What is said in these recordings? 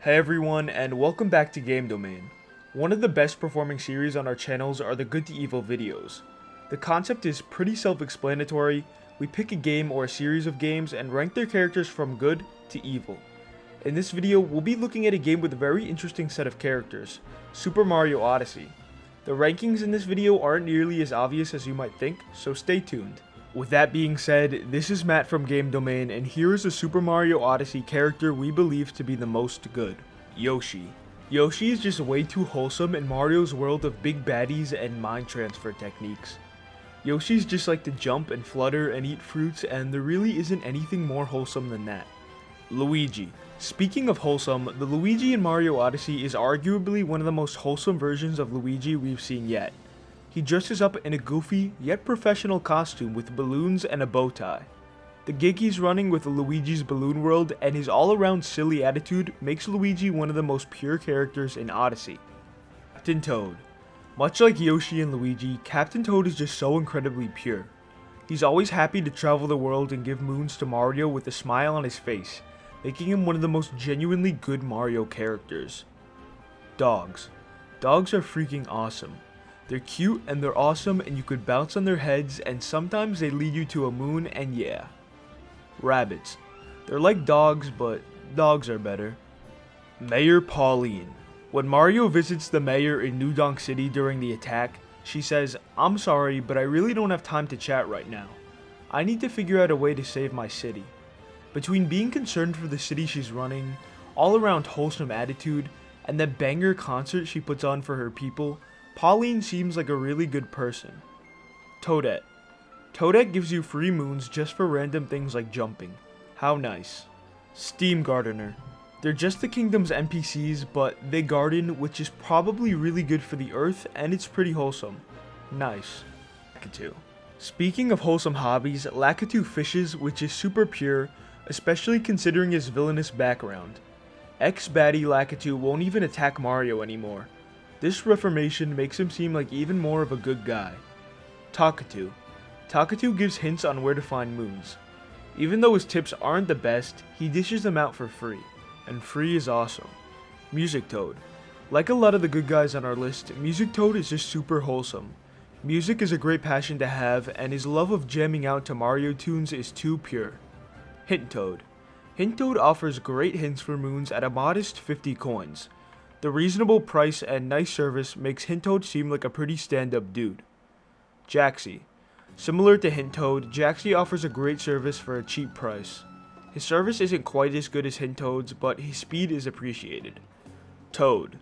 Hey everyone, and welcome back to Game Domain. One of the best performing series on our channels are the Good to Evil videos. The concept is pretty self-explanatory. We pick a game or a series of games and rank their characters from good to evil. In this video, we'll be looking at a game with a very interesting set of characters, Super Mario Odyssey. The rankings in this video aren't nearly as obvious as you might think, so stay tuned. With that being said, this is Matt from Game Domain, and here is a Super Mario Odyssey character we believe to be the most good, Yoshi. Yoshi is just way too wholesome in Mario's world of big baddies and mind transfer techniques. Yoshi's just like to jump and flutter and eat fruits, and there really isn't anything more wholesome than that. Luigi. Speaking of wholesome, the Luigi in Mario Odyssey is arguably one of the most wholesome versions of Luigi we've seen yet. He dresses up in a goofy, yet professional costume with balloons and a bow tie. The gig he's running with Luigi's Balloon World and his all-around silly attitude makes Luigi one of the most pure characters in Odyssey. Captain Toad. Much like Yoshi and Luigi, Captain Toad is just so incredibly pure. He's always happy to travel the world and give moons to Mario with a smile on his face, making him one of the most genuinely good Mario characters. Dogs. Dogs are freaking awesome. They're cute and they're awesome, and you could bounce on their heads, and sometimes they lead you to a moon, and yeah. Rabbits. They're like dogs, but dogs are better. Mayor Pauline. When Mario visits the mayor in New Donk City during the attack, she says, "I'm sorry, but I really don't have time to chat right now. I need to figure out a way to save my city." Between being concerned for the city she's running, all-around wholesome attitude, and the banger concert she puts on for her people, Pauline seems like a really good person. Toadette. Toadette gives you free moons just for random things like jumping. How nice. Steam Gardener. They're just the kingdom's NPCs, but they garden, which is probably really good for the earth, and it's pretty wholesome. Nice. Lakitu. Speaking of wholesome hobbies, Lakitu fishes, which is super pure, especially considering his villainous background. Ex-baddie Lakitu won't even attack Mario anymore. This reformation makes him seem like even more of a good guy. Takatu. Takatu gives hints on where to find moons. Even though his tips aren't the best, he dishes them out for free, and free is awesome. Music Toad. Like a lot of the good guys on our list, Music Toad is just super wholesome. Music is a great passion to have, and his love of jamming out to Mario tunes is too pure. Hint Toad. Hint Toad offers great hints for moons at a modest 50 coins. The reasonable price and nice service makes Hint Toad seem like a pretty stand-up dude. Jaxi. Similar to Hint Toad, Jaxi offers a great service for a cheap price. His service isn't quite as good as Hint Toad's, but his speed is appreciated. Toad.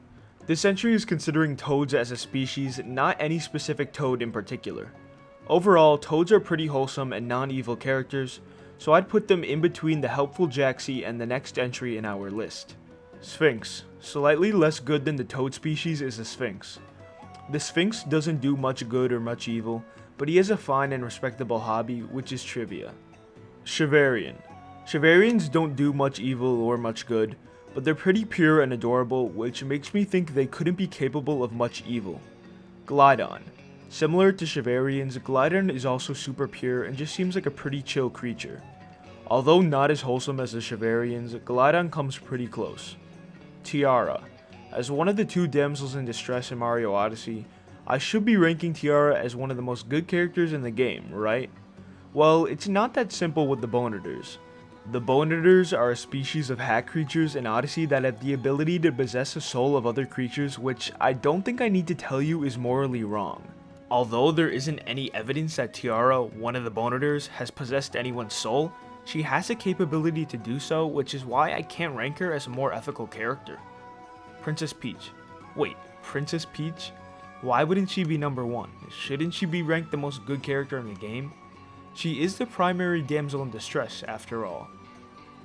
This entry is considering toads as a species, not any specific toad in particular. Overall, toads are pretty wholesome and non-evil characters, so I'd put them in between the helpful Jaxi and the next entry in our list. Sphinx. Slightly less good than the toad species is the Sphinx. The Sphinx doesn't do much good or much evil, but he has a fine and respectable hobby, which is trivia. Chivarian. Chivarians don't do much evil or much good, but they're pretty pure and adorable, which makes me think they couldn't be capable of much evil. Glydon. Similar to Chivarians, Glydon is also super pure and just seems like a pretty chill creature. Although not as wholesome as the Chivarians, Glydon comes pretty close. Tiara. As one of the two damsels in distress in Mario Odyssey, I should be ranking Tiara as one of the most good characters in the game, right? Well, it's not that simple with the bonuters. The bonuters are a species of hack creatures in Odyssey that have the ability to possess the soul of other creatures, which I don't think I need to tell you is morally wrong. Although there isn't any evidence that Tiara, one of the bonuters, has possessed anyone's soul, she has a capability to do so, which is why I can't rank her as a more ethical character. Princess Peach. Wait, Princess Peach? Why wouldn't she be number 1? Shouldn't she be ranked the most good character in the game? She is the primary damsel in distress, after all.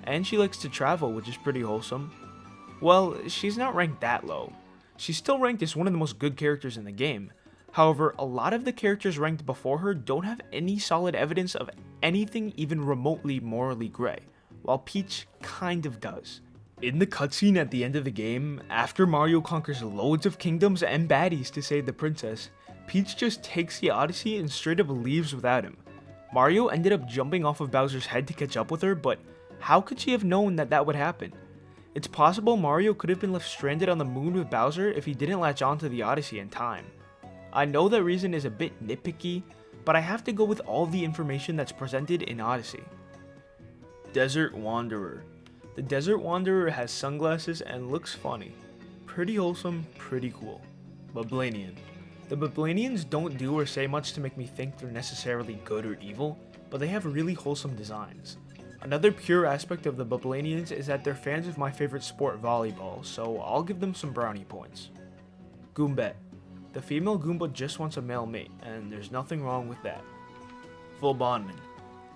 And she likes to travel, which is pretty wholesome. Well, she's not ranked that low. She's still ranked as one of the most good characters in the game. However, a lot of the characters ranked before her don't have any solid evidence of anything even remotely morally gray, while Peach kind of does. In the cutscene at the end of the game, after Mario conquers loads of kingdoms and baddies to save the princess, Peach just takes the Odyssey and straight up leaves without him. Mario ended up jumping off of Bowser's head to catch up with her, but how could she have known that that would happen? It's possible Mario could have been left stranded on the moon with Bowser if he didn't latch onto the Odyssey in time. I know that reason is a bit nitpicky, but I have to go with all the information that's presented in Odyssey. Desert Wanderer. The Desert Wanderer has sunglasses and looks funny. Pretty wholesome, pretty cool. Bublanian. The Bublanians don't do or say much to make me think they're necessarily good or evil, but they have really wholesome designs. Another pure aspect of the Bublanians is that they're fans of my favorite sport, volleyball, so I'll give them some brownie points. Goombette. The female Goomba just wants a male mate, and there's nothing wrong with that. Volbonman.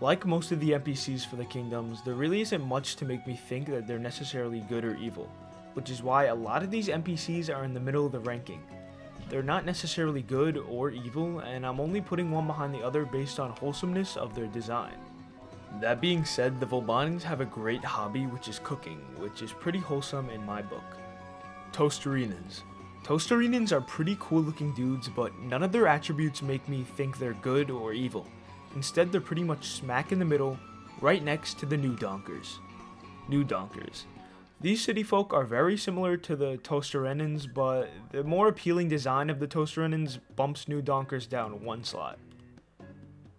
Like most of the NPCs for the kingdoms, there really isn't much to make me think that they're necessarily good or evil, which is why a lot of these NPCs are in the middle of the ranking. They're not necessarily good or evil, and I'm only putting one behind the other based on wholesomeness of their design. That being said, the Volbonians have a great hobby, which is cooking, which is pretty wholesome in my book. Toasterinans. Toasterinans are pretty cool looking dudes, but none of their attributes make me think they're good or evil. Instead, they're pretty much smack in the middle, right next to the Knucklotheks. Knucklotheks. These city folk are very similar to the Toasterinans, but the more appealing design of the Toasterinans bumps Knucklotheks down one slot.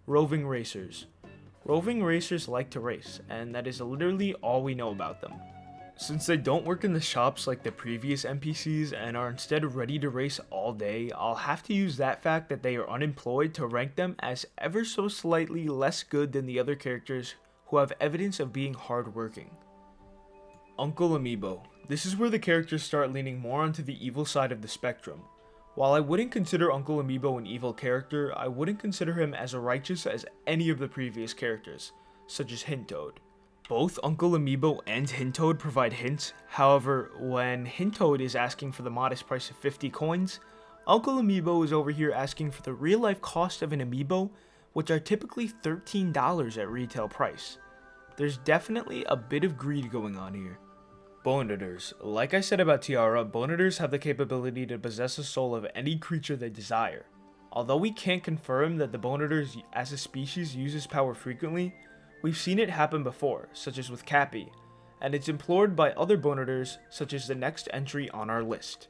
Roving racers. Roving racers like to race, and that is literally all we know about them. Since they don't work in the shops like the previous NPCs and are instead ready to race all day, I'll have to use that fact that they are unemployed to rank them as ever so slightly less good than the other characters who have evidence of being hardworking. Uncle Amiibo. This is where the characters start leaning more onto the evil side of the spectrum. While I wouldn't consider Uncle Amiibo an evil character, I wouldn't consider him as righteous as any of the previous characters, such as Hintoad. Both Uncle Amiibo and Hintoad provide hints, however, when Hintoad is asking for the modest price of 50 coins, Uncle Amiibo is over here asking for the real life cost of an amiibo, which are typically $13 at retail price. There's definitely a bit of greed going on here. Bonuters. Like I said about Tiara, bonuters have the capability to possess the soul of any creature they desire. Although we can't confirm that the bonuters as a species uses power frequently, we've seen it happen before, such as with Cappy, and it's implored by other bonuters, such as the next entry on our list.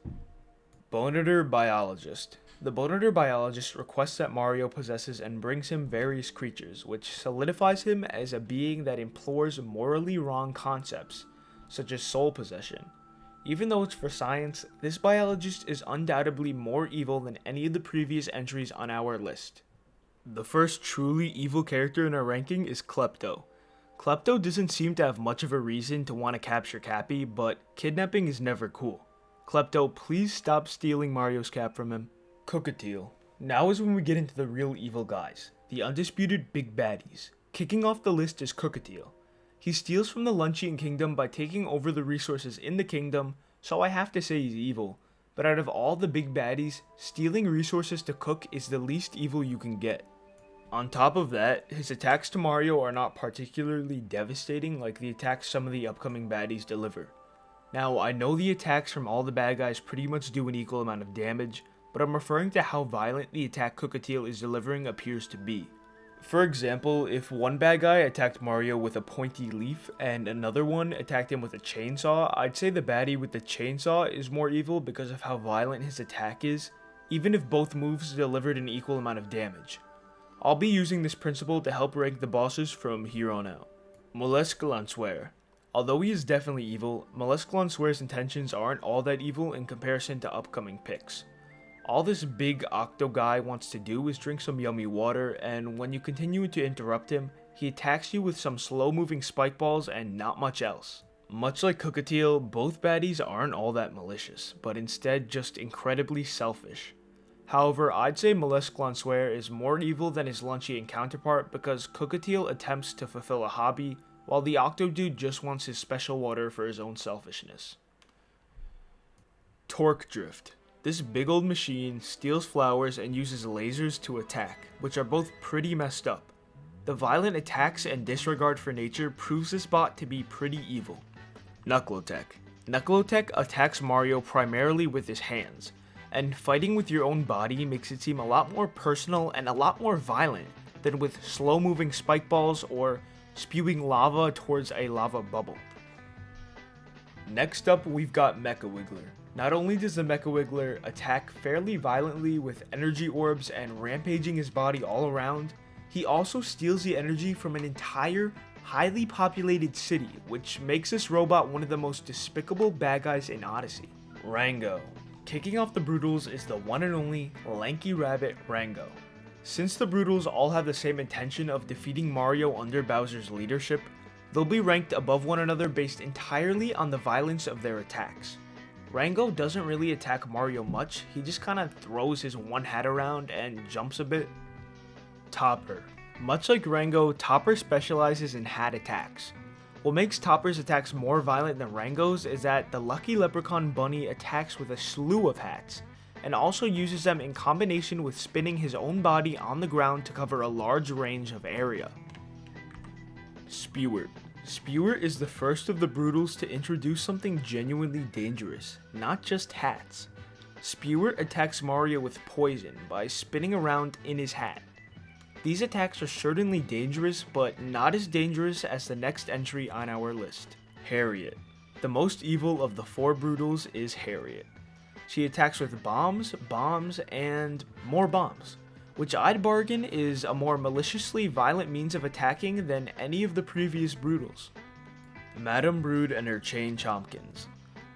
Bonuter Biologist. The bonuter biologist requests that Mario possesses and brings him various creatures, which solidifies him as a being that implores morally wrong concepts, such as soul possession. Even though it's for science, this biologist is undoubtedly more evil than any of the previous entries on our list. The first truly evil character in our ranking is Klepto. Klepto doesn't seem to have much of a reason to want to capture Cappy, but kidnapping is never cool. Klepto, please stop stealing Mario's cap from him. Cookatiel. Now is when we get into the real evil guys, the undisputed big baddies. Kicking off the list is Cookatiel. He steals from the Luncheon Kingdom by taking over the resources in the kingdom, so I have to say he's evil. But out of all the big baddies, stealing resources to cook is the least evil you can get. On top of that, his attacks to Mario are not particularly devastating like the attacks some of the upcoming baddies deliver. Now, I know the attacks from all the bad guys pretty much do an equal amount of damage, but I'm referring to how violent the attack Cookatiel is delivering appears to be. For example, if one bad guy attacked Mario with a pointy leaf and another one attacked him with a chainsaw, I'd say the baddie with the chainsaw is more evil because of how violent his attack is, even if both moves delivered an equal amount of damage. I'll be using this principle to help rank the bosses from here on out. Moleskill. Although he is definitely evil, Moleskill intentions aren't all that evil in comparison to upcoming picks. All this big octo guy wants to do is drink some yummy water, and when you continue to interrupt him, he attacks you with some slow moving spike balls and not much else. Much like Cookatiel, both baddies aren't all that malicious, but instead just incredibly selfish. However, I'd say Moleskill is more evil than his Luncheon counterpart because Cookatiel attempts to fulfill a hobby, while the octo dude just wants his special water for his own selfishness. Torque Drift. This big old machine steals flowers and uses lasers to attack, which are both pretty messed up. The violent attacks and disregard for nature proves this bot to be pretty evil. Knucklotech. Knucklotech attacks Mario primarily with his hands, and fighting with your own body makes it seem a lot more personal and a lot more violent than with slow moving spike balls or spewing lava towards a lava bubble. Next up, we've got Mecha Wiggler. Not only does the Mecha Wiggler attack fairly violently with energy orbs and rampaging his body all around, he also steals the energy from an entire, highly populated city, which makes this robot one of the most despicable bad guys in Odyssey. Rango. Kicking off the Brutals is the one and only lanky rabbit Rango. Since the Brutals all have the same intention of defeating Mario under Bowser's leadership, they'll be ranked above one another based entirely on the violence of their attacks. Rango doesn't really attack Mario much, he just kinda throws his one hat around and jumps a bit. Topper. Much like Rango, Topper specializes in hat attacks. What makes Topper's attacks more violent than Rango's is that the Lucky Leprechaun Bunny attacks with a slew of hats, and also uses them in combination with spinning his own body on the ground to cover a large range of area. Spewer. Spewer is the first of the Brutals to introduce something genuinely dangerous, not just hats. Spewer attacks Mario with poison by spinning around in his hat. These attacks are certainly dangerous, but not as dangerous as the next entry on our list, Harriet. The most evil of the 4 Brutals is Harriet. She attacks with bombs, and more bombs, which I'd bargain is a more maliciously violent means of attacking than any of the previous Brutals. Madame Brood and her Chain Chompkins.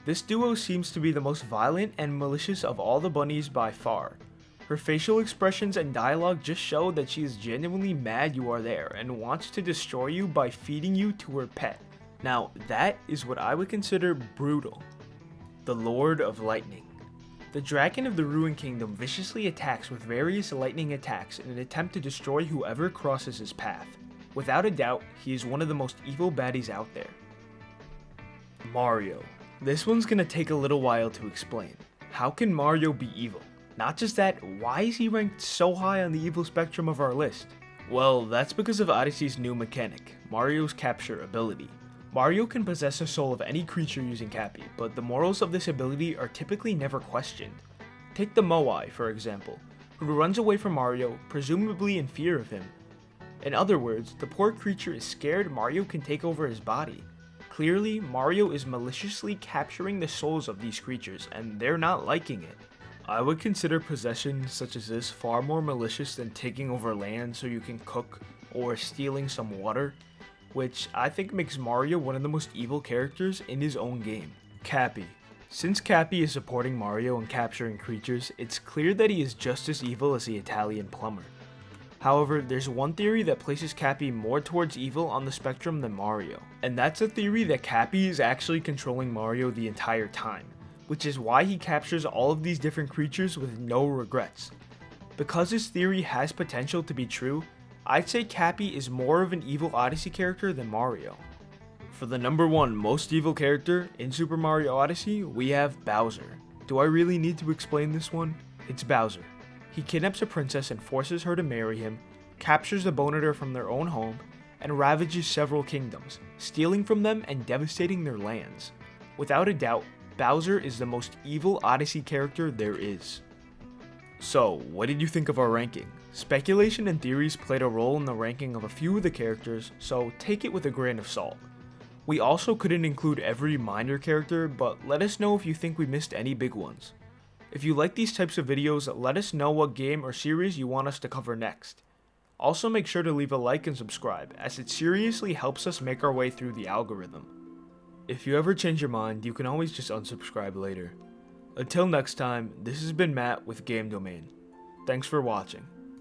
This duo seems to be the most violent and malicious of all the bunnies by far. Her facial expressions and dialogue just show that she is genuinely mad you are there and wants to destroy you by feeding you to her pet. Now, that is what I would consider brutal. The Lord of Lightning. The Dragon of the Ruined Kingdom viciously attacks with various lightning attacks in an attempt to destroy whoever crosses his path. Without a doubt, he is one of the most evil baddies out there. Mario. This one's gonna take a little while to explain. How can Mario be evil? Not just that, why is he ranked so high on the evil spectrum of our list? Well, that's because of Odyssey's new mechanic, Mario's capture ability. Mario can possess the soul of any creature using Cappy, but the morals of this ability are typically never questioned. Take the Moai, for example, who runs away from Mario, presumably in fear of him. In other words, the poor creature is scared Mario can take over his body. Clearly, Mario is maliciously capturing the souls of these creatures, and they're not liking it. I would consider possession such as this far more malicious than taking over land so you can cook or stealing some water, which I think makes Mario one of the most evil characters in his own game. Cappy. Since Cappy is supporting Mario and capturing creatures, it's clear that he is just as evil as the Italian plumber. However, there's one theory that places Cappy more towards evil on the spectrum than Mario, and that's a theory that Cappy is actually controlling Mario the entire time, which is why he captures all of these different creatures with no regrets. Because this theory has potential to be true, I'd say Cappy is more of an evil Odyssey character than Mario. For the number 1 most evil character in Super Mario Odyssey, we have Bowser. Do I really need to explain this one? It's Bowser. He kidnaps a princess and forces her to marry him, captures the bonuter from their own home, and ravages several kingdoms, stealing from them and devastating their lands. Without a doubt, Bowser is the most evil Odyssey character there is. So, what did you think of our ranking? Speculation and theories played a role in the ranking of a few of the characters, so take it with a grain of salt. We also couldn't include every minor character, but let us know if you think we missed any big ones. If you like these types of videos, let us know what game or series you want us to cover next. Also make sure to leave a like and subscribe, as it seriously helps us make our way through the algorithm. If you ever change your mind, you can always just unsubscribe later. Until next time, this has been Matt with Game Domain. Thanks for watching.